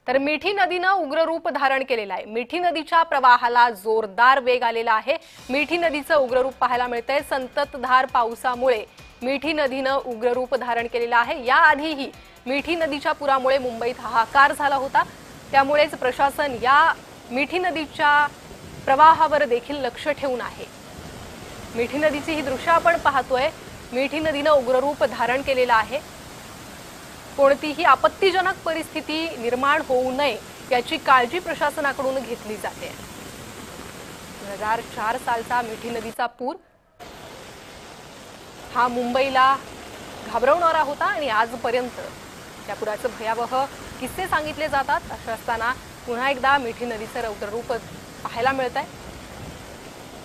तर मिठी नदीनं उग्र रूप धारण केलेलं आहे। मिठी नदीच्या प्रवाहाला जोरदार वेग आलेला आहे। मिठी नदीचं उग्र रूप पाहायला मिळतंय। संततधार पावसामुळे मिठी नदीनं उग्र रूप धारण केलेलं आहे। याआधीही मिठी नदीच्या पुरामुळे मुंबईत हाहाकार झाला होता। त्यामुळेच प्रशासन या मिठी नदीच्या प्रवाहावर देखील लक्ष ठेवून आहे। मिठी नदीची ही दृश्य आपण पाहतोय। मिठी नदीनं उग्र रूप धारण केलेलं आहे। कोणतीही आपत्तीजनक परिस्थिती निर्माण होऊ नये याची काळजी प्रशासनाकडून घेतली जाते। 2004 सालचा मिठी नदीचा पूर हा मुंबईला घाबरवणारा होता आणि आजपर्यंत त्या पुराचे भयावह किस्से सांगितले जातात। अशा असताना पुन्हा एकदा मिठी नदीचं रौद्र रूप पाहायला मिळतंय।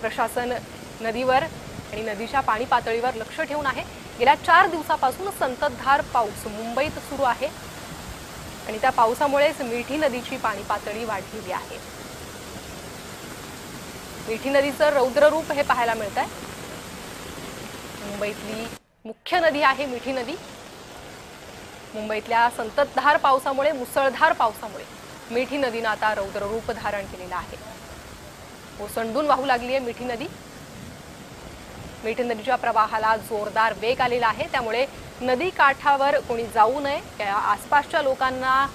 प्रशासन नदीवर आणि नदीच्या पाणी पातळीवर लक्ष ठेवून आहे। गेल्या 4 दिवसापासून संततधार पाऊस मुंबईत सुरू आहे आणि त्या पावसामुळेच मिठी नदीची पाणी पातळी वाढलेली आहे। मिठी नदीचं रौद्र रूप हे पाहायला मिळतंय। मुंबईतली मुख्य नदी आहे मिठी नदी। मुंबईतल्या संततधार पावसामुळे मुसळधार पावसामुळे मिठी नदीनं आता रौद्र रूप धारण केलेलं आहे। ओसंडून वाहू लागली आहे मिठी नदी। मिठी नदीच्या प्रवाहाला जोरदार वेग आलेला आहे। त्यामुळे नदी काठावर कोणी जाऊ नये या आसपासच्या लोकांना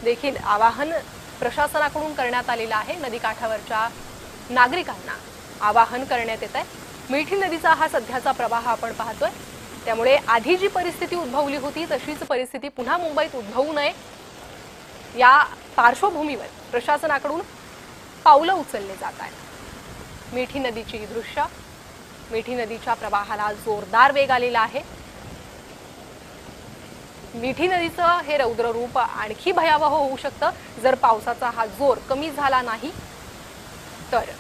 देखील आवाहन प्रशासनाकडून करण्यात आलेलं आहे। नदी काठावरच्या नागरिकांना आवाहन करण्यात येत आहे। मिठी नदीचा हा सध्याचा प्रवाह आपण पाहतोय। त्यामुळे आधी जी परिस्थिती उद्भवली होती तशीच परिस्थिती पुन्हा मुंबईत उद्भवू नये या पार्श्वभूमीवर प्रशासनाकडून पावलं उचलले जात आहेत। मिठी नदीची दृश्य, मिठी नदीच्या प्रवाहाला जोरदार वेग आलेला आहे। मिठी नदीचं हे रौद्र रूप आणखी भयावह होऊ शकतं जर पावसाचा हा जोर कमी झाला नाही तर।